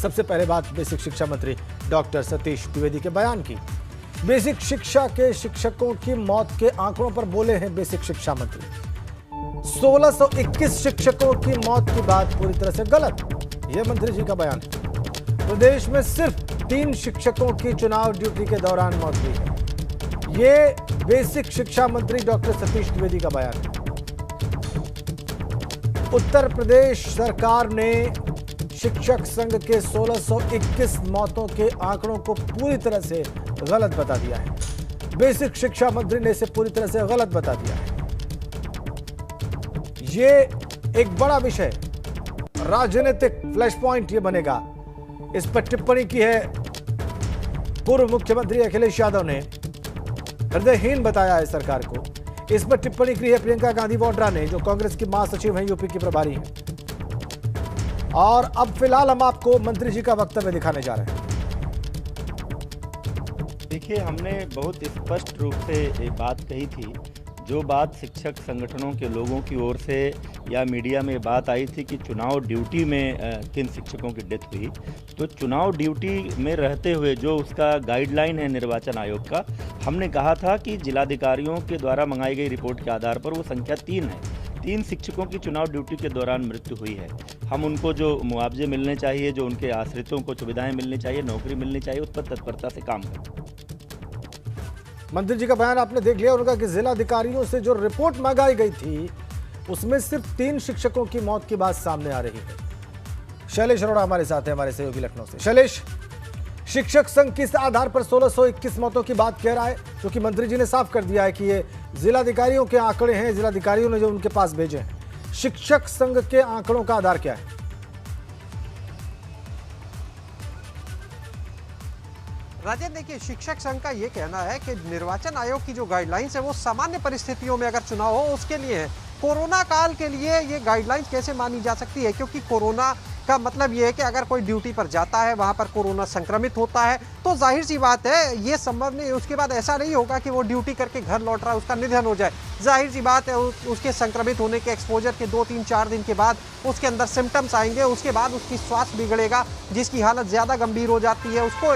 सबसे पहले बात बेसिक शिक्षा मंत्री डॉक्टर सतीश द्विवेदी के बयान की। बेसिक शिक्षा के शिक्षकों की मौत के आंकड़ों पर बोले हैं बेसिक शिक्षा मंत्री। 1621 शिक्षकों की मौत की बात पूरी तरह से गलत, यह मंत्री जी का बयान है। प्रदेश में सिर्फ 3 शिक्षकों की चुनाव ड्यूटी के दौरान मौत हुई है, यह बेसिक शिक्षा मंत्री डॉक्टर सतीश द्विवेदी का बयान है। उत्तर प्रदेश सरकार ने शिक्षक संघ के 1621 मौतों के आंकड़ों को पूरी तरह से गलत बता दिया है। बेसिक शिक्षा मंत्री ने इसे पूरी तरह से गलत बता दिया है। ये एक बड़ा विषय, राजनीतिक फ्लैश पॉइंट ये बनेगा। इस पर टिप्पणी की है पूर्व मुख्यमंत्री अखिलेश यादव ने, हृदयहीन बताया है सरकार को। इस पर टिप्पणी की है प्रियंका गांधी वाड्रा ने, जो कांग्रेस की महासचिव हैं, यूपी की प्रभारी हैं। और अब फिलहाल हम आपको मंत्री जी का वक्तव्य दिखाने जा रहे हैं। देखिए, हमने बहुत स्पष्ट रूप से ये बात कही थी। जो बात शिक्षक संगठनों के लोगों की ओर से या मीडिया में बात आई थी कि चुनाव ड्यूटी में किन शिक्षकों की डेथ हुई, तो चुनाव ड्यूटी में रहते हुए जो उसका गाइडलाइन है निर्वाचन आयोग का, हमने कहा था कि जिलाधिकारियों के द्वारा मंगाई गई रिपोर्ट के आधार पर वो संख्या 3 है। 3 शिक्षकों की चुनाव ड्यूटी के दौरान मृत्यु हुई है। हम उनको जो मुआवजे मिलने चाहिए, जो उनके आश्रितों को सुविधाएं मिलनी चाहिए, नौकरी मिलनी चाहिए, उस पर तत्परता से काम करें। मंत्री जी का बयान आपने देख लिया। उनका कि जिलाधिकारियों से जो रिपोर्ट मंगाई गई थी उसमें सिर्फ 3 शिक्षकों की मौत की बात सामने आ रही है। शैलेश अरोड़ा हमारे साथ है, हमारे सहयोगी लखनऊ से। शैलेश, शिक्षक संघ किस आधार पर 1621 मौतों की बात कह रहा है, क्योंकि मंत्री जी ने साफ कर दिया है कि ये जिलाधिकारियों के आंकड़े हैं, जिलाधिकारियों ने जो उनके पास भेजे हैं। शिक्षक संघ के आंकड़ों का आधार क्या है? राजेंद्र, देखिए, शिक्षक संघ का ये कहना है कि निर्वाचन आयोग की जो गाइडलाइंस है वो सामान्य परिस्थितियों में अगर चुनाव हो उसके लिए है। कोरोना काल के लिए ये गाइडलाइंस कैसे मानी जा सकती है, क्योंकि कोरोना का मतलब ये है कि अगर कोई ड्यूटी पर जाता है, वहां पर कोरोना संक्रमित होता है, तो जाहिर सी बात है ये संभव नहीं। उसके बाद ऐसा नहीं होगा कि वो ड्यूटी करके घर लौट रहा है, उसका निधन हो जाए। जाहिर सी बात है उसके संक्रमित होने के एक्सपोजर के 2-3-4 दिन के बाद उसके अंदर सिम्टम्स आएंगे, उसके बाद उसकी स्वास्थ्य बिगड़ेगा, जिसकी हालत ज़्यादा गंभीर हो जाती है, उसको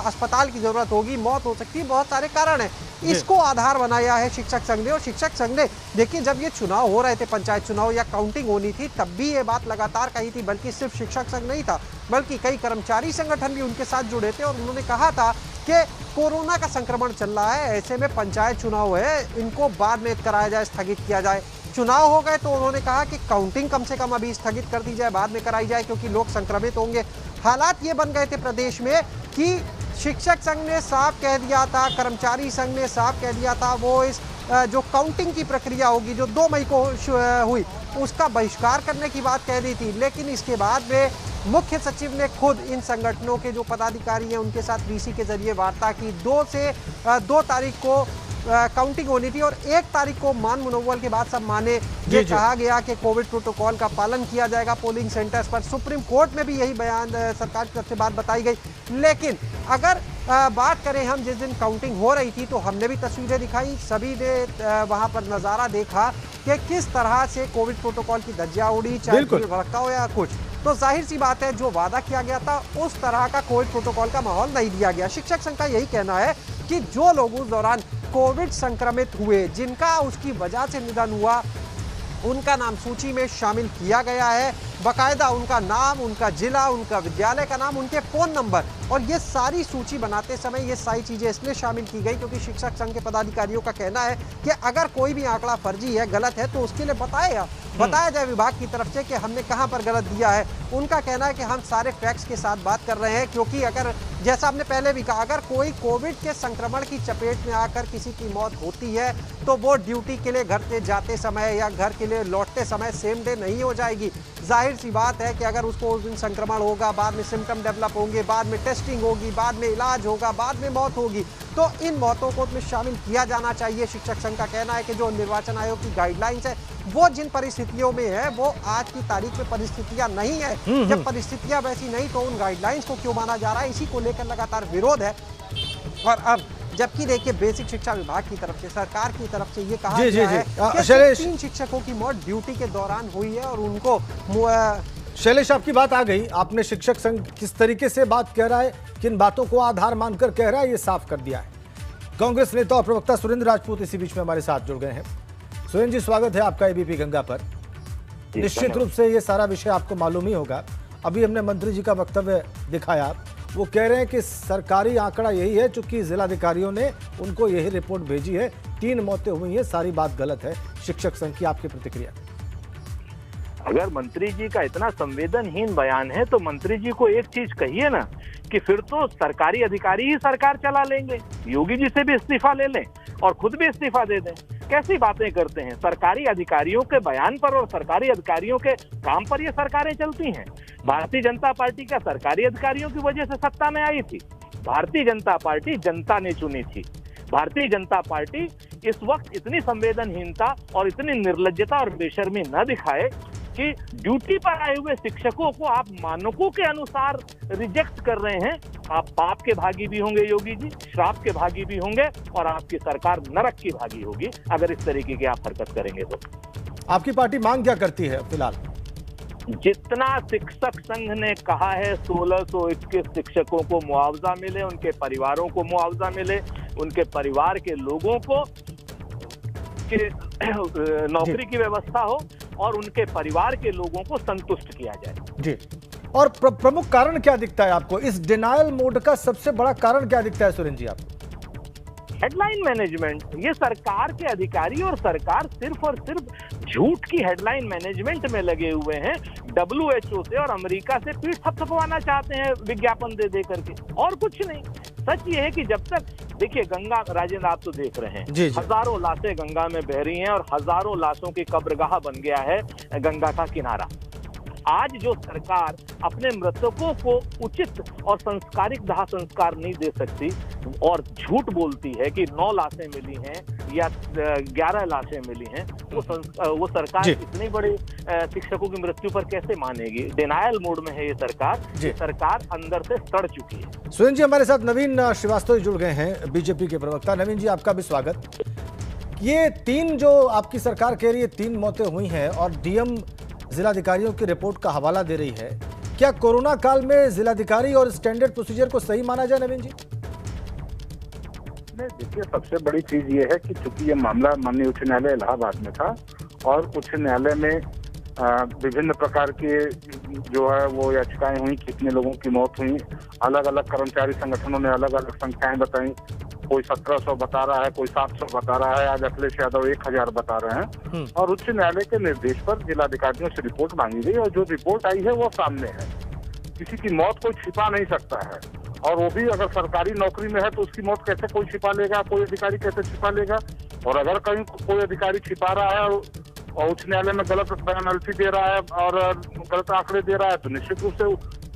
अस्पताल की ज़रूरत होगी, मौत हो सकती है, बहुत सारे कारण हैं। इसको आधार बनाया है शिक्षक संघ ने। और शिक्षक संघ ने, देखिए, जब ये चुनाव हो रहे थे, पंचायत चुनाव या काउंटिंग होनी थी, तब भी ये बात लगातार कही थी। बल्कि सिर्फ शिक्षक संघ नहीं था, बल्कि कई कर्मचारी संगठन भी उनके साथ जुड़े थे और उन्होंने कहा था कि कोरोना का संक्रमण चल रहा है, ऐसे में पंचायत चुनाव है, इनको बाद में कराया जाए, स्थगित किया जाए। चुनाव हो गए तो उन्होंने कहा कि काउंटिंग कम से कम अभी स्थगित कर दी जाए, बाद में कराई जाए, क्योंकि लोग संक्रमित होंगे। हालात ये बन गए थे प्रदेश में कि शिक्षक संघ ने साफ कह दिया था, कर्मचारी संघ ने साफ कह दिया था, वो इस जो काउंटिंग की प्रक्रिया होगी जो 2 मई को हुई, उसका बहिष्कार करने की बात कह दी थी। लेकिन इसके बाद में मुख्य सचिव ने खुद इन संगठनों के जो पदाधिकारी हैं उनके साथ वीसी के जरिए वार्ता की। 2 तारीख को काउंटिंग होनी थी और 1 तारीख को मान मुनव्वल के बाद सब माने। ये कहा गया कि कोविड प्रोटोकॉल का पालन किया जाएगा पोलिंग सेंटर्स पर। सुप्रीम कोर्ट में भी यही बयान सरकार की तरफ से बात बताई गई। लेकिन अगर बात करें हम, जिस दिन काउंटिंग हो रही थी तो हमने भी तस्वीरें दिखाई, सभी ने वहां पर नज़ारा देखा कि किस तरह से कोविड प्रोटोकॉल की धज्जियां उड़ी, चाहे भड़का हो या कुछ। तो जाहिर सी बात है जो वादा किया गया था उस तरह का कोविड प्रोटोकॉल का माहौल नहीं दिया गया। शिक्षक संघ का यही कहना है कि जो लोग उस दौरान कोविड संक्रमित हुए, जिनका उसकी वजह से निधन हुआ, उनका नाम सूची में शामिल किया गया है। बाकायदा उनका नाम, उनका जिला, उनका विद्यालय का नाम, उनके फ़ोन नंबर, और ये सारी सूची बनाते समय ये सारी चीज़ें इसलिए शामिल की गई क्योंकि शिक्षक संघ के पदाधिकारियों का कहना है कि अगर कोई भी आंकड़ा फर्जी है, गलत है, तो उसके लिए बताया जाए विभाग की तरफ से कि हमने कहां पर गलत दिया है। उनका कहना है कि हम सारे फैक्ट्स के साथ बात कर रहे हैं, क्योंकि अगर, जैसा हमने पहले भी कहा, अगर कोई कोविड के संक्रमण की चपेट में आकर किसी की मौत होती है तो वो ड्यूटी के लिए घर से जाते समय या घर के लिए लौटते समय सेम डे नहीं हो जाएगी। जाहिर सी बात है कि अगर उसको उस दिन संक्रमण होगा, बाद में सिम्टम डेवलप होंगे, बाद में टेस्टिंग होगी, बाद में इलाज होगा, बाद में मौत होगी, तो इन मौतों को उसमें शामिल किया जाना चाहिए। शिक्षक संघ का कहना है कि जो निर्वाचन आयोग की गाइडलाइंस है वो जिन परिस्थितियों में है वो आज की तारीख में परिस्थितियां नहीं है। जब परिस्थितियां वैसी नहीं तो उन गाइडलाइंस को क्यों माना जा रहा है, इसी को लेकर लगातार विरोध है। और अब जबकि देखिए बेसिक शिक्षा विभाग की तरफ से, सरकार की तरफ से ये कहा गया है कि 3 शिक्षकों की मौत ड्यूटी के दौरान हुई है और उनको शैलेश, आपकी बात आ गई। आपने शिक्षक संघ किस तरीके से बात कह रहा है, किन बातों को आधार मानकर कह रहा है, ये साफ कर दिया है। कांग्रेस नेता और प्रवक्ता सुरेंद्र राजपूत इसी बीच में हमारे साथ जुड़ गए हैं। सुरेंद्र जी, स्वागत है आपका एबीपी गंगा पर। निश्चित रूप से ये सारा विषय आपको मालूम ही होगा। अभी हमने मंत्री जी का वक्तव्य दिखाया, वो कह रहे हैं कि सरकारी आंकड़ा यही है, चूंकि जिलाधिकारियों ने उनको यही रिपोर्ट भेजी है, 3 मौतें हुई हैं, सारी बात गलत है। शिक्षक संघ की आपकी प्रतिक्रिया? अगर मंत्री जी का इतना संवेदनहीन बयान है तो मंत्री जी को एक चीज कहिए ना कि फिर तो सरकारी अधिकारी ही सरकार चला लेंगे, योगी जी से भी इस्तीफा ले लें और खुद भी इस्तीफा दे दें। कैसी बातें करते हैं? सरकारी अधिकारियों के बयान पर और सरकारी अधिकारियों के काम पर ये सरकारें चलती हैं। भारतीय जनता पार्टी क्या सरकारी अधिकारियों की वजह से सत्ता में आई थी? भारतीय जनता पार्टी जनता ने चुनी थी। भारतीय जनता पार्टी इस वक्त इतनी संवेदनहीनता और इतनी निर्लज्जता और बेशर्मी न दिखाए कि ड्यूटी पर आए हुए शिक्षकों को आप मानकों के अनुसार रिजेक्ट कर रहे हैं। आप पाप के भागी भी होंगे योगी जी, श्राप के भागी भी होंगे और आपकी सरकार नरक की भागी होगी अगर इस तरीके की आप हरकत करेंगे तो। आपकी पार्टी मांग क्या करती है फिलहाल? जितना शिक्षक संघ ने कहा है 1621 शिक्षकों को मुआवजा मिले, उनके परिवारों को मुआवजा मिले, उनके परिवार के लोगों को नौकरी की व्यवस्था हो और उनके परिवार के लोगों को संतुष्ट किया जाए। जी, और प्रमुख कारण क्या दिखता है आपको? इस डिनायल मोड का सबसे बड़ा कारण क्या दिखता है सुरेंद्र जी आपको? Headline management. ये सरकार के अधिकारी और सरकार सिर्फ और सिर्फ झूठ की हेडलाइन मैनेजमेंट में लगे हुए हैं। WHO से और अमेरिका से पीठ थपथपवाना चाहते हैं विज्ञापन दे करके, और कुछ नहीं। सच ये है कि जब तक, देखिए गंगा, राजेंद्र आप तो देख रहे हैं, हजारों लाशें गंगा में बह रही हैं और हजारों लाशों की कब्रगाह बन गया है गंगा का किनारा। आज जो सरकार अपने मृतकों को उचित और संस्कारिक दाह संस्कार नहीं दे सकती और झूठ बोलती है कि 9 लाशें मिली हैं या 11 लाशें मिली हैं, वो सरकार इतनी बड़ी शिक्षकों की मृत्यु पर कैसे मानेगी? डिनायल मोड में है ये सरकार। सरकार अंदर से सड़ चुकी है। सुरेंद्र जी, हमारे साथ नवीन श्रीवास्तव जुड़ गए हैं, बीजेपी के प्रवक्ता। नवीन जी, आपका भी स्वागत। ये 3 जो आपकी सरकार कह रही है 3 मौतें हुई हैं और डीएम जिलाधिकारियों की रिपोर्ट का हवाला दे रही है, क्या कोरोना काल में जिलाधिकारी और स्टैंडर्ड प्रोसीजर को सही माना जाए? नवीन जी, नहीं, देखिए सबसे बड़ी चीज ये है कि चूंकि ये मामला माननीय उच्च न्यायालय इलाहाबाद में था और उच्च न्यायालय में विभिन्न प्रकार के जो है वो याचिकाएं हुई, कितने लोगों की मौत हुई, अलग अलग कर्मचारी संगठनों ने अलग अलग संख्याएं बताई। कोई 1700 बता रहा है, कोई 700 बता रहा है, आज अखिलेश यादव 1000 बता रहे हैं। और उच्च न्यायालय के निर्देश पर जिलाधिकारियों से रिपोर्ट मांगी गई और जो रिपोर्ट आई है वो सामने है। किसी की मौत कोई छिपा नहीं सकता है, और वो भी अगर सरकारी नौकरी में है तो उसकी मौत कैसे कोई छिपा लेगा? कोई अधिकारी कैसे छिपा लेगा? और अगर कहीं कोई अधिकारी छिपा रहा है और उच्च न्यायालय में गलत पेनल्टी दे रहा है और गलत आंकड़े दे रहा है तो निश्चित रूप से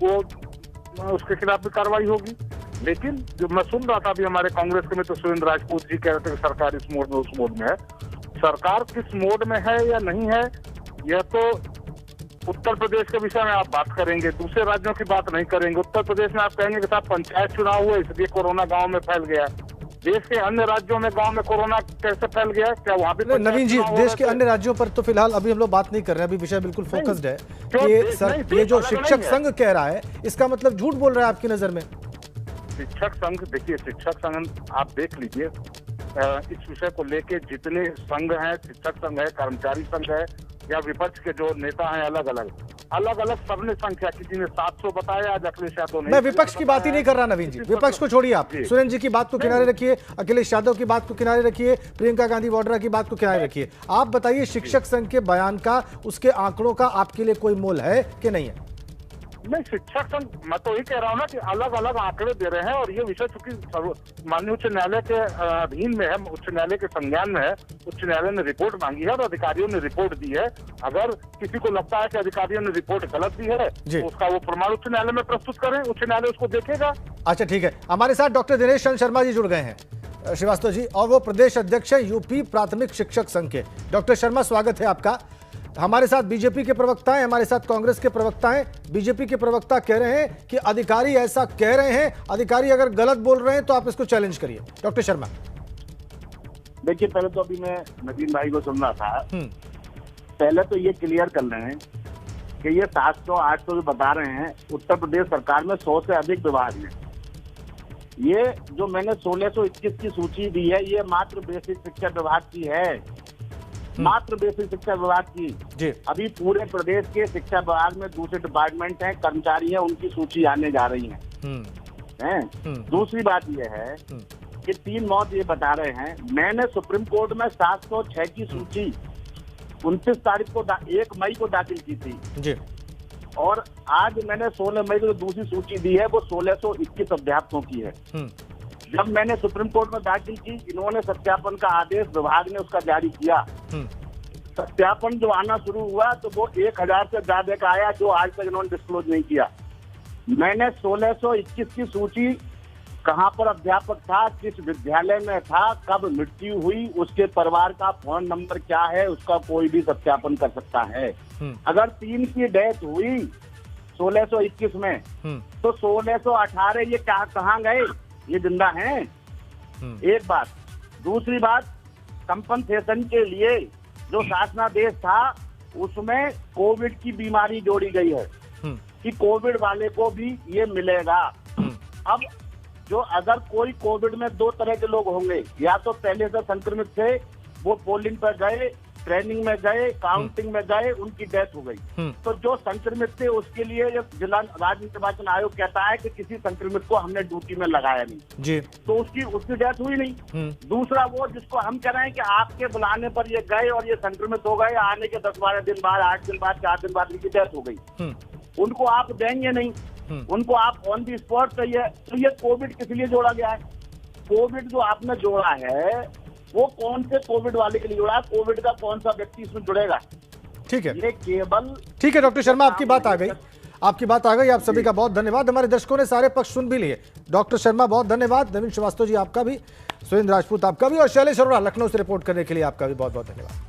वो उसके खिलाफ भी कार्रवाई होगी। लेकिन जो मैं सुन रहा था अभी हमारे कांग्रेस के मित्र सुरेंद्र राजपूत जी कह रहे थे कि सरकार इस मोड में उस मोड में है। सरकार किस मोड में है या नहीं है, यह तो उत्तर प्रदेश के विषय में आप बात करेंगे, दूसरे राज्यों की बात नहीं करेंगे। उत्तर प्रदेश में आप कहेंगे कि साहब पंचायत चुनाव हुए इसलिए कोरोना गांव में फैल गया। देश के अन्य राज्यों में गांव में कोरोना कैसे फैल गया, क्या वहाँ भी? नवीन जी, देश के अन्य राज्यों पर तो फिलहाल अभी हम लोग बात नहीं कर रहे हैं, अभी विषय बिल्कुल फोकस्ड है। ये जो शिक्षक संघ कह रहा है इसका मतलब झूठ बोल रहा है आपकी नजर में? शिक्षक संघ, देखिए शिक्षक संघ आप देख लीजिए, इस विषय को लेके जितने संघ हैं, शिक्षक संघ है, कर्मचारी संघ है या विपक्ष के जो नेता हैं, अलग अलग सबने संख्या, किसी ने 700 बताया, आज अखिलेश यादव ने। मैं विपक्ष की बात ही नहीं कर रहा नवीन जी, विपक्ष को छोड़िए आप। सुरेंद्र जी की बात को किनारे रखिए, अखिलेश यादव की बात को किनारे रखिए, प्रियंका गांधी वाड्रा की बात को किनारे रखिए। आप बताइए, शिक्षक संघ के बयान का, उसके आंकड़ों का आपके लिए कोई मोल है कि नहीं है? नहीं, शिक्षक संघ, मैं तो ये कह रहा हूँ ना कि अलग अलग आंकड़े दे रहे हैं और ये विषय चूंकि माननीय उच्च न्यायालय के अधीन में है, उच्च न्यायालय के संज्ञान में है, उच्च न्यायालय ने रिपोर्ट मांगी है और अधिकारियों ने रिपोर्ट दी है। अगर किसी को लगता है कि अधिकारियों ने रिपोर्ट गलत दी है तो उसका वो प्रमाण उच्च न्यायालय में प्रस्तुत करें, उच्च न्यायालय उसको देखेगा। अच्छा, ठीक है। हमारे साथ डॉक्टर दिनेश चंद्र शर्मा जी जुड़ गए हैं श्रीवास्तव जी, और वो प्रदेश अध्यक्ष है यूपी प्राथमिक शिक्षक संघ के। डॉक्टर शर्मा, स्वागत है आपका। हमारे साथ बीजेपी के प्रवक्ता हैं, हमारे साथ कांग्रेस के प्रवक्ता हैं। बीजेपी के प्रवक्ता कह रहे हैं कि अधिकारी ऐसा कह रहे हैं, अधिकारी अगर गलत बोल रहे हैं तो आप इसको चैलेंज करिए। डॉक्टर शर्मा, देखिए, पहले तो अभी मैं नवीन भाई को सुन रहा था, पहले तो ये क्लियर कर रहे हैं कि ये 700-800 जो बता रहे हैं, उत्तर प्रदेश सरकार में 100 से अधिक विभाग हैं। ये जो मैंने 1621 की सूची दी है, ये मात्र बेसिक शिक्षा विभाग की है, मात्र बेसिक शिक्षा विभाग की जी। अभी पूरे प्रदेश के शिक्षा विभाग में दूसरे डिपार्टमेंट हैं, कर्मचारी हैं, उनकी सूची आने जा रही है। दूसरी बात यह है कि 3 मौत ये बता रहे हैं। मैंने सुप्रीम कोर्ट में 706 की सूची 29 तारीख को 1 मई को दाखिल की थी जी। और आज मैंने 16 मई को दूसरी सूची दी है, वो 1621 अध्यापकों की है। जब मैंने सुप्रीम कोर्ट में दाखिल की, इन्होंने सत्यापन का आदेश विभाग ने उसका जारी किया। सत्यापन जो आना शुरू हुआ तो वो 1000 से ज्यादा का आया, जो आज तक इन्होंने डिस्क्लोज नहीं किया। मैंने 1621 की सूची कहाँ पर अध्यापक था, किस विद्यालय में था, कब मृत्यु हुई, उसके परिवार का फोन नंबर क्या है, उसका कोई भी सत्यापन कर सकता है। अगर 3 की डेथ हुई 1621 में तो 1618 ये कहाँ गए, ये जिंदा हैं? एक बात। दूसरी बात, कंपनसेशन के लिए जो शासनादेश था उसमें कोविड की बीमारी जोड़ी गई है कि कोविड वाले को भी ये मिलेगा। अब जो अगर कोई कोविड में 2 तरह के लोग होंगे, या तो पहले से संक्रमित थे, वो पोलिंग पर गए, ट्रेनिंग में गए, काउंटिंग में गए, उनकी डेथ हो गई। तो जो संक्रमित थे उसके लिए जिला राज्य निर्वाचन आयोग कहता है कि किसी संक्रमित को हमने ड्यूटी में लगाया नहीं जी, तो उसकी डेथ हुई नहीं। दूसरा वो जिसको हम कह रहे हैं कि आपके बुलाने पर ये गए और ये संक्रमित हो गए, आने के 10-12 दिन बाद, 8 दिन बाद, 4 दिन बाद इनकी डेथ हो गई, उनको आप देंगे नहीं, उनको आप ऑन दी स्पॉट चाहिए। तो ये कोविड किस लिए जोड़ा गया है? कोविड जो आपने जोड़ा है वो कौन से कोविड वाले के लिए जोड़ा है? कोविड का कौन सा व्यक्ति इसमें जुड़ेगा? ठीक है, ये केवल ठीक है डॉक्टर शर्मा, आपकी बात आ गई, आपकी बात आ गई। आप सभी का बहुत धन्यवाद। हमारे दर्शकों ने सारे पक्ष सुन भी लिए। डॉक्टर शर्मा बहुत धन्यवाद, नवीन श्रीवास्तव जी आपका भी, सुरेंद्र राजपूत आपका भी, और शैलेश अरोड़ा लखनऊ से रिपोर्ट करने के लिए आपका भी बहुत बहुत धन्यवाद।